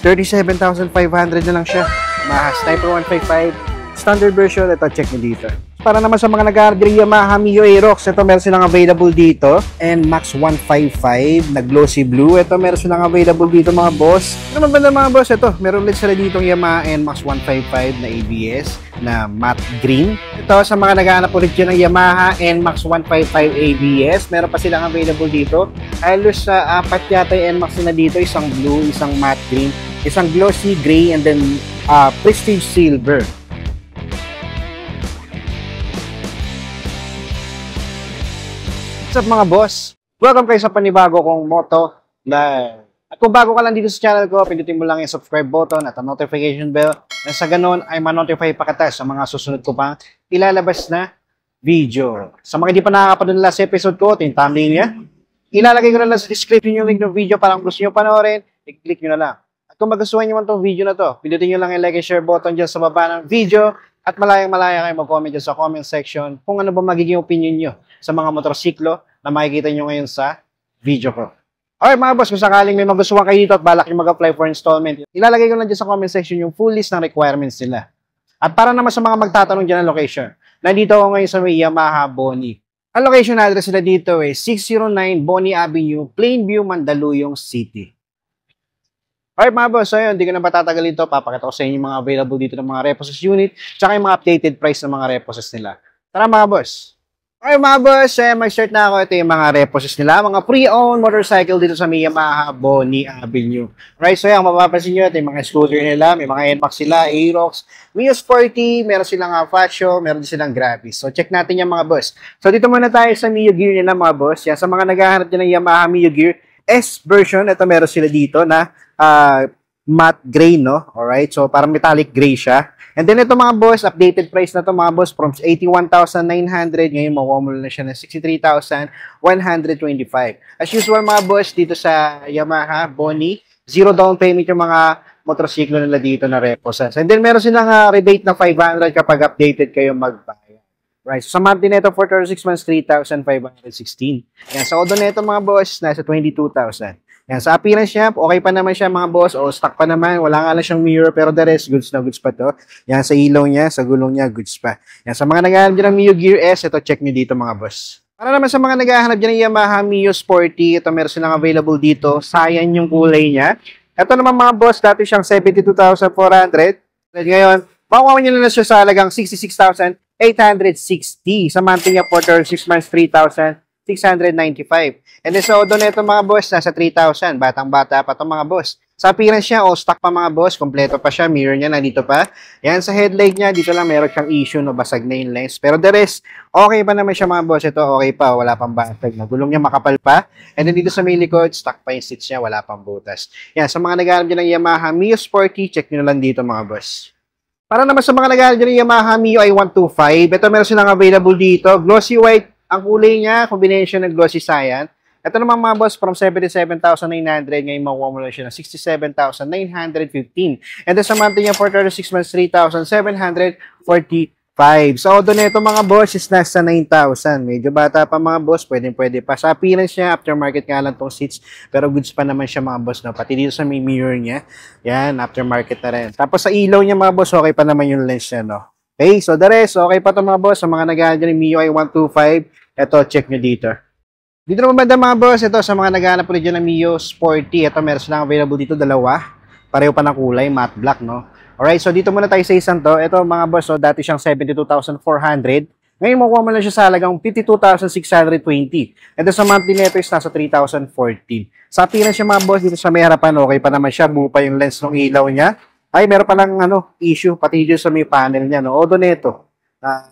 37,500 na lang siya. Yamaha Sniper 155 standard version. Ito, check nyo dito. Para naman sa mga nag-order Yamaha Mio Aerox, ito meron silang available dito. NMAX 155 na glossy blue. Ito meron silang available dito mga boss. Ano naman ba mga boss? Ito, meron ulit sila dito Yamaha NMAX 155 na ABS na matte green. Ito sa mga naghahanap ulit dyan ng Yamaha NMAX 155 ABS. Meron pa silang available dito. Halos sa apat yata yung NMAX na dito. Isang blue, isang matte green, isang glossy gray, and then prestige silver. What's up mga boss? Welcome kayo sa panibago kong moto live. At kung bago ka lang dito sa channel ko, pindutin mo lang yung subscribe button at ang notification bell na sa ganun ay ma-notify pa kita sa mga susunod ko pang ilalabas na video. Sa mga di pa nakakapanood last episode ko, ito yung thumbnail niya. Ilalagay ko na lang sa description yung link ng video para kung gusto nyo panoorin, i-click nyo na lang. At kung magustuhan nyo man itong video na to, pindutin nyo lang yung like and share button dyan sa baba ng video. At malayang-malaya kayo mag-comment dyan sa comment section kung ano ba magiging opinion nyo sa mga motorsiklo na makikita nyo ngayon sa video ko. Okay mga boss, kung sakaling may magustuhan kayo dito at balak yung mag-apply for installment, ilalagay ko lang dyan sa comment section yung full list ng requirements nila. At para naman sa mga magtatanong dyan ng location, nandito ako ngayon sa may Yamaha Boni. Ang location address nila dito ay 609 Boni Avenue, Plainview, Mandaluyong City. Alright mga boss, so yun, hindi ko na patatagal ito. Papakita ko sa inyo yung mga available dito ng mga repossess unit, tsaka yung mga updated price ng mga repossess nila. Tara mga boss! Alright mga boss, mag-start na ako. Ito yung mga repossess nila, mga pre-owned motorcycle dito sa may Yamaha Boni Avenue. Alright, so yan, mapapansin nyo, ito yung mga scooter nila, may mga NMAX sila, Aerox, Mio Sporty, meron silang Fascio, meron din silang Gravis. So check natin yung mga boss. So dito muna tayo sa Mio Gear nila mga boss. Yan, sa mga naghahanap din ng Yamaha Mio Gear S version, ito meron sila dito na matte gray, no? Alright, so parang metallic gray siya. And then ito mga boss, updated price na to mga boss from 81,900, ngayon mawawala na siya ng 63,125. As usual mga boss, dito sa Yamaha Boni, zero down payment yung mga motorsiklo nila dito na repossess. And then meron silang rebate na 500 kapag updated kayo magbayad. Right, so sa monthly nito for 36 months, 3,516. Yan, sa odo nito mga boss, nasa 22,000. Yan, sa appearance niya, okay pa naman siya mga boss, o stock pa naman, wala nga lang siyang mirror, pero the rest, goods na goods pa to. Yan, sa ilaw niya, sa gulong niya, goods pa. Yan, sa mga naghahanap dyan ng Mio Gear S, ito, check nyo dito mga boss. Para naman sa mga naghahanap dyan ng Yamaha Mio Sporty, ito meron silang available dito, cyan yung kulay niya. Ito naman mga boss, dati siyang 72,400. Ngayon, makuha nyo na siya sa halagang 66,860. Sa monthly niya for 36 months, 3,695. And then sa odo nito mga boss, nasa 3,000. Batang-bata pa itong mga boss. Sa appearance niya, all stock pa mga boss. Kompleto pa siya. Mirror niya, nandito pa. Yan, sa headlight niya, dito lang meron siyang issue, no, basag na yung lens. Pero the rest, okay pa naman siya mga boss. Ito, okay pa. Wala pang basag. Gulong niya makapal pa. And then dito sa may likod, stock pa yung seats niya. Wala pang butas. Yan, sa mga naghahanap dyan ng Yamaha Mio Sporty, check nyo na lang dito mga boss. Para naman sa mga naghahanap dyan ng Yamaha Mio i125, ito meron silang available dito. Glossy white ang kulay niya, combination ng glossy cyan. Ito naman mga boss, from 77,900, ngayon makuha mo lang siya ng 67,915. And then sa monthly niya for 36 months, 3,745. So, odo na ito mga boss is nasa 9,000. Medyo bata pa mga boss, pwede pa. Sa appearance niya, aftermarket nga lang tong seats, pero goods pa naman siya mga boss, no? Pati dito sa may mirror niya, yan, aftermarket na rin. Tapos sa ilaw niya mga boss, okay pa naman yung lens niya, no? Okay, so the rest, okay pa ito mga boss. Sa mga naghahanap dyan ng Mio i125, ito, check nyo dito. Dito naman banda mga boss, ito sa mga naghahanap ulit dyan ng Mio Sporty, ito meron silang available dito, dalawa. Pareho pa na kulay, matte black, no? Alright, so dito muna tayo sa isang to. Ito mga boss, so dati siyang 72,400. Ngayon makuha mo lang siya sa halagang 52,620. Ito sa monthly nito is nasa 3,014. Sa appearance siya mga boss, dito sa may harapan, okay pa naman siya. Buo pa yung lens ng ilaw niya. Ay, meron pa lang issue, pati dito sa may panel niya, no? Odo nito,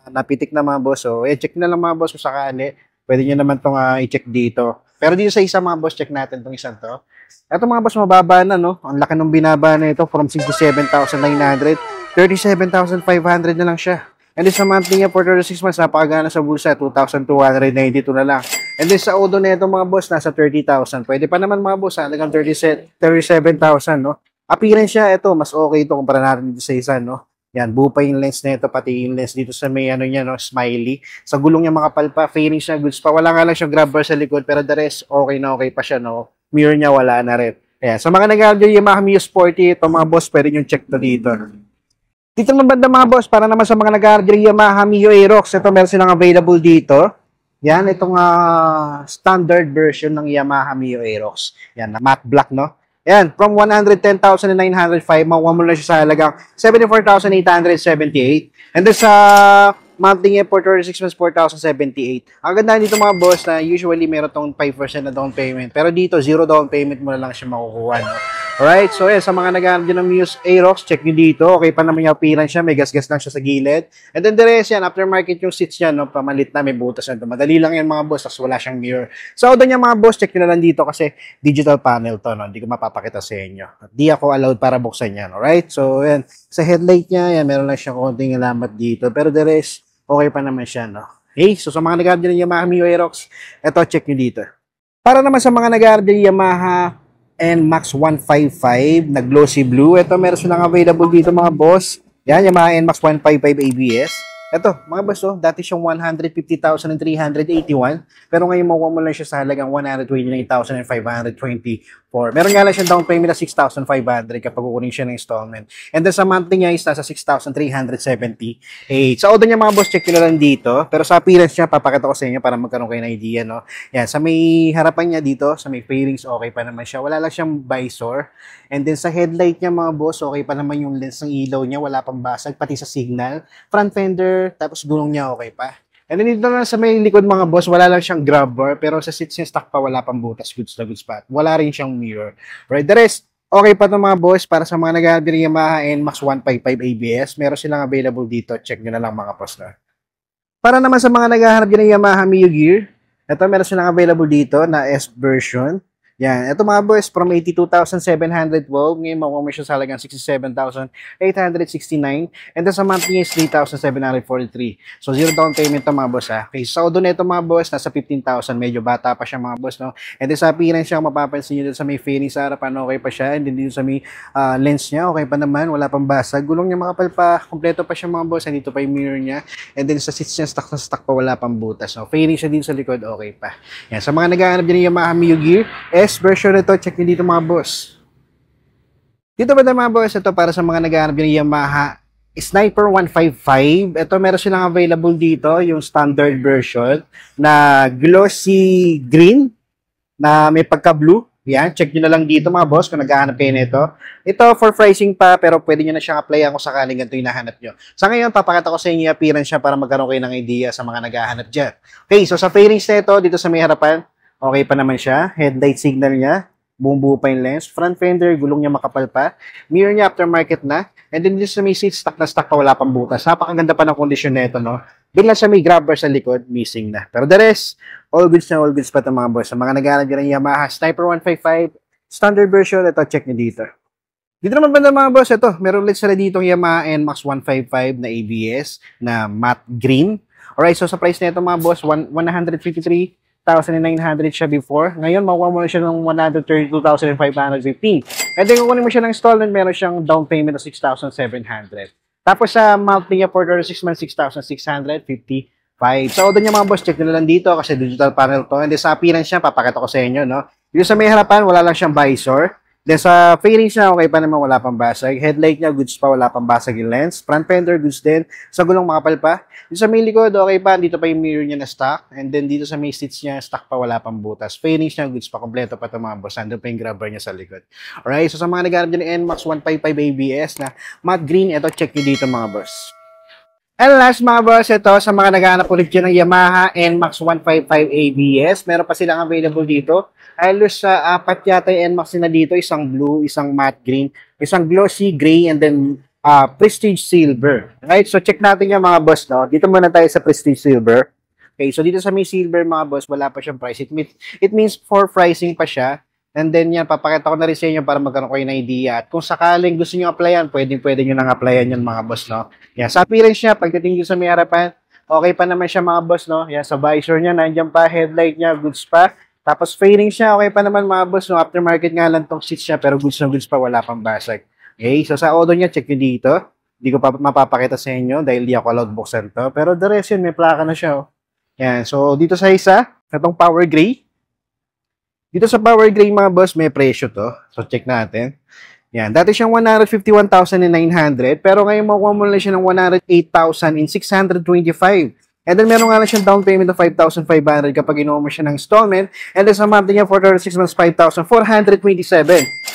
napitik na mga boss. So, check na lang mga boss kung sakali. Pwede nyo naman itong i-check dito. Pero dito sa isa mga boss, check natin itong isang to. Ito mga boss, mababa na, no? Ang laki nung binaba na ito from 67,900, 37,500 na lang siya. And then sa monthly niya for 36 months, napakagana sa bulsa, 2,292 na lang. And then sa odo na ito mga boss, nasa 30,000. Pwede pa naman mga boss, halagang 37,000, no? Appearance siya, ito, mas okay ito kumpara natin dito sa isa, no? Yan, buo pa yung lens na ito, pati yung lens dito sa may niya, no, smiley. Sa gulong niya makapal pa, fairings niya, goods pa. Wala nga lang siyang grab bar sa likod, pero the rest, okay na okay pa siya, no. Mirror niya, wala na rin. Ayan, sa mga nag-aaral yung Yamaha Mio Sporty, ito mga boss, pwede nyo check to dito. Dito naman banda mga boss, para naman sa mga nag-aaral yung Yamaha Mio Aerox, ito meron silang available dito. Yan, itong standard version ng Yamaha Mio Aerox. Yan, matte black, no? Yan, from 110,905, makuha mo na siya sa halagang 74,878. And then sa monthly niya for 36 months, 4,078. Ang ganda dito mga boss na usually meron tong 5% na down payment. Pero dito, 0 down payment mo na lang siya makukuha. No? Alright, so yan, sa mga nag-aaral dyan ng Muse Aerox, check nyo dito. Okay pa naman yung appearance siya, may gas-gas lang siya sa gilid. And then the rest yan, aftermarket yung seats niya, no, pamalit na, may butas na ito. Madali lang yan mga boss, tapos wala siyang mirror. So, doon yung mga boss, check nyo na lang dito kasi digital panel to, no? Hindi ko mapapakita sa inyo. Di ako allowed para buksan yan, alright? So, yan, sa headlight niya, yan, meron lang siyang konting alamat dito. Pero the rest, okay pa naman siya, no? Okay, so sa mga nag-aaral dyan ng Yamaha Mio Aerox, ito, check nyo dito. Para naman sa mga nag-aaral dyan ng Yamaha NMAX 155 na glossy blue. Ito, meron silang available dito mga boss. Yan, yung mga NMAX 155 ABS. Ito, mga boss, oh, dati siyang 150,381. Pero ngayon, makuha mo lang siya sa halagang 129,524. Meron nga lang siyang down payment na 6,500 kapag kukunin siya ng installment. And then sa monthly niya is nasa 6,378. Sa order niya mga boss, check nyo na lang dito. Pero sa appearance niya, papakita ko sa inyo para magkaroon kayo ng idea, no? Yan, sa may harapan niya dito, sa may fairings, okay pa naman siya. Wala lang siyang visor. And then sa headlight niya mga boss, okay pa naman yung lens ng ilaw niya. Wala pang basag, pati sa signal. Front fender, tapos gulong niya okay pa. And then dito na sa may likod mga boss, wala lang siyang grab bar, pero sa seats niya stock pa, wala pang butas, goods na goods pa. Wala rin siyang mirror. Right, the rest, okay pa ito mga boss, para sa mga nag-aaral ng Yamaha NMAX 155 ABS, meron silang available dito, check nyo na lang mga boss na. Para naman sa mga naghahanap din ng Yamaha Mio Gear, ito meron silang available dito na S version. Yan, ito mga boys, from 82,712, ngayon makuha mo siya sa halagang 67,869, and then sa monthly is 3,743. So, zero down payment to mga boss ha. Okay, sa odo na ito mga boss, nasa 15,000, medyo bata pa siya mga boss, no? And then sa appearance siya, mapapansin nyo dito sa may fairing sa harapan, okay pa siya, and then dito sa may lens niya, okay pa naman, wala pang basag, gulong niya makapal pa, kompleto pa siya mga boss, and dito pa yung mirror niya, and then sa seats niya, stock na stock pa, wala pang butas, no? Fairing siya dito sa likod, okay pa. Yan, sa mga naghahanap din ng Yamaha Mio Gear, S version nito, check nyo dito mga boss. Dito ba mga boss, ito para sa mga naghahanap ng Yamaha Sniper 155. Ito meron silang available dito, yung standard version na glossy green na may pagka-blue. Yan, check nyo na lang dito mga boss kung naghahanap kayo nito. Ito for pricing pa, pero pwede nyo na siyang applyan kung sakaling ganito yung nahanap nyo. Sa ngayon, papakita ko sa inyo yung appearance niya para magkaroon kayo ng idea sa mga naghahanap dyan. Okay, so sa fairings na ito, dito sa may harapan, okay pa naman siya. Headlight signal niya. Buong-buo pa yung lens. Front fender, gulong niya makapal pa. Mirror niya aftermarket na. And then dito sa may seat, stock na stock pa, wala pang butas. Napakaganda pa ng kondisyon nito, no? Doon lang siya may grabber sa likod, missing na. Pero the rest, all goods na all goods pa ito mga boss. Sa mga nag-aaral ng Yamaha Sniper 155, standard version, ito, check niyo dito. Dito naman banda mga boss, ito, meron ulit sila ditong Yamaha NMAX 155 na ABS na matte green. Alright, so sa price na ito mga boss, 153,900 siya before. Ngayon, makuha mo na siya ng 132,515. And then, kung kunin mo siya ng installment, meron siyang down payment of 6,700. Tapos, sa monthly niya for 36 months, 6,655. So, doon niya mga boss, check nyo na lang dito kasi digital panel to. And then, sa appearance niya, papakita ko sa inyo, no? Dito sa may harapan, wala lang siyang visor. Then sa fairings niya, okay pa naman, wala pang basag. Headlight niya, goods pa, wala pang basag yung lens. Front fender, goods din. Sa gulong, makapal pa. Dito sa may likod, okay pa. Dito pa yung mirror niya na stock. And then dito sa may seats niya, stock pa, wala pang butas. Fairings niya, goods pa, kompleto pa ito mga boss. Nandun pa yung grabber niya sa likod. Alright, so sa mga naghanap dyan ng NMAX 155 ABS na matte green, ito, check nyo dito mga boss. And last mga boss, ito sa mga naghahanap ulit dyan ng Yamaha NMAX 155 ABS. Meron pa silang available dito. Halos sa apat yata yung NMAX na dito. Isang blue, isang matte green, isang glossy gray, and then prestige silver. Right? So check natin yung mga boss, no? Dito muna tayo sa prestige silver. Okay, so dito sa may silver mga boss, wala pa siyang price. It means for pricing pa siya. And then yan, papakita ko na rin sa inyo para magkaroon kayo ng idea. At kung sakaling gusto nyo applyan, pwede nyo nang applyan yan mga boss, no? Yan, sa appearance niya, pagdating dito sa may harapan, okay pa naman siya mga boss, no? Yan, sa visor niya, nandiyan pa, headlight niya, goods pa. Tapos fairings siya, okay pa naman mga boss, no? Aftermarket nga lang tong seats niya, pero goods na goods pa, wala pang basag. Okay, so sa auto niya, check nyo dito. Hindi ko pa mapapakita sa inyo dahil di ako allowed buksan to. Pero the rest yun, may plaka na siya, oh. Yan, so dito sa isa, itong power gray. Dito sa Power Gray mga boss, may presyo to. So check natin. Yan, dati siyang 151,900 pero ngayon makuha mo lang siya ng 108,625. And then meron nga lang siyang down payment of 5,500 kapag ginawa mo siya ng installment. And then sa monthly niya for 36 months, 5,427.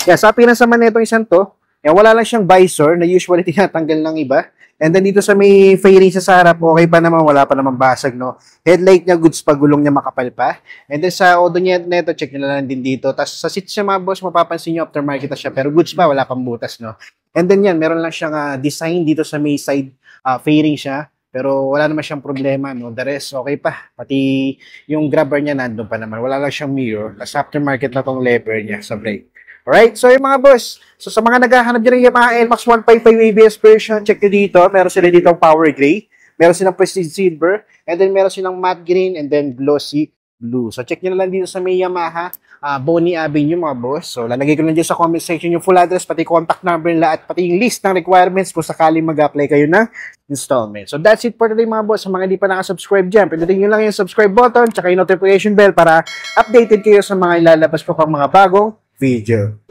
Yeah, sa pinas naman nito isang to, yan, wala lang siyang visor na usually tinatanggal ng iba. And then dito sa may fairing sa harap, okay pa naman, wala pa naman basag, no? Headlight niya, goods pa, gulong niya makapal pa. And then sa odo niya neto, check nyo na lang din dito. Tapos sa seats siya mga boss, mapapansin nyo aftermarket na siya, pero goods pa, wala pang butas, no? And then yan, meron lang siyang design dito sa may side fairing siya. Pero wala naman siyang problema, no? The rest, okay pa. Pati yung grabber niya nandun pa naman. Wala lang siyang mirror. Tapos aftermarket na tong lever niya sa brake. Alright, so yung mga boss, so sa mga naghahanap dyan ng Yamaha NMAX 155 ABS version, check nyo dito, meron sila dito Power Gray, meron silang Prestige Silver, and then meron silang Matte Green, and then Glossy Blue. So check nyo na lang dito sa may Yamaha, Bonnie Avenue mga boss. So lalagay ko lang dyan sa comment section yung full address, pati contact number nila, at pati yung list ng requirements kung sakaling mag-apply kayo ng installment. So that's it for today mga boss. Sa mga hindi pa nakasubscribe dyan, pindutin nyo lang yung subscribe button, tsaka yung notification bell para updated kayo sa mga ilalabas ko pang mga bagong video.